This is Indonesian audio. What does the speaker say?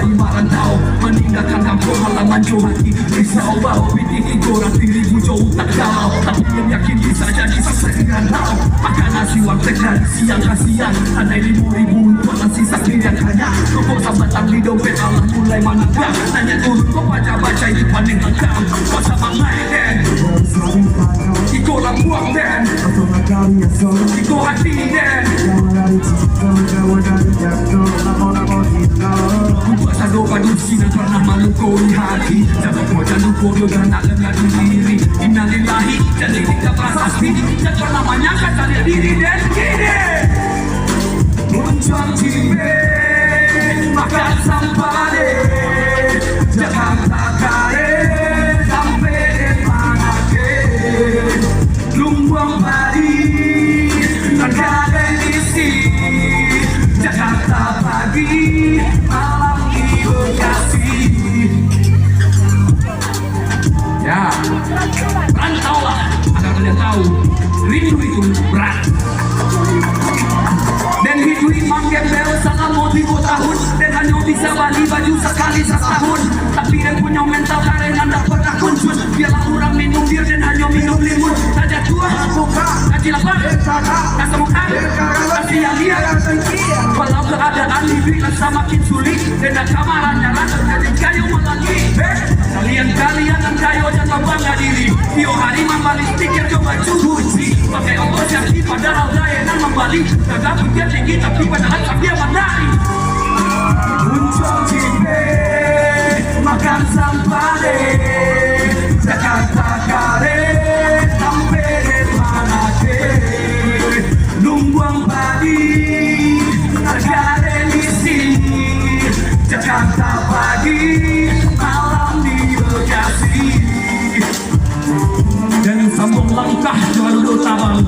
bayi merantau meninggalkan kampung halaman jauh hati risau bau bikin orang dirimu jauh tak galau tapi yang yakin bisa jadi sukses dengan kau makan nasi warteg dari siang ke siang andai 5.000 untuk nasi sakit yang kaya kau sambatan di dompet Allah mulai menanggang nanya turun kau baca-baca di paling lengkap kuasa mangai dan iko lampuang dan iko hati dan kuasa doa dusi dan pernah malu kau di hati jangan kau jangan kau dan nak dengar diri innalillahi jadi kita prasasti dan pernah menyangka cari diri dan kini muncul cipe makan sampah deh Jakarta kare sampai mana ke Lumbung Bali dan Garden isi Jakarta pagi malam di Bekasi ya rantau lah agar kalian tahu rindu itu berat dan hidup imam gembel sangat mau 3 tahun dan hanya bisa beli baju sekali setahun tapi dia punya mental karena tak pernah kunjung biarlah orang minum bir dan hanya minum limun saja tua kasih lapar kasih makan kasih yang lihat walau keadaan hidup semakin sulit dan kamarannya rasa jadi kayu melagi kalian dan kayu jangan bangga diri tiap hari membalik pikir coba cuci pakai ongkos yang padahal layanan membalik kagak pikir tinggi tapi padahal dia mandari muncul cipe makan sampah deh Jakarta kare sampai mana ke Lumbung Bali harga isi Jakarta pagi malam di Bekasi dan sambung langkah jual tabang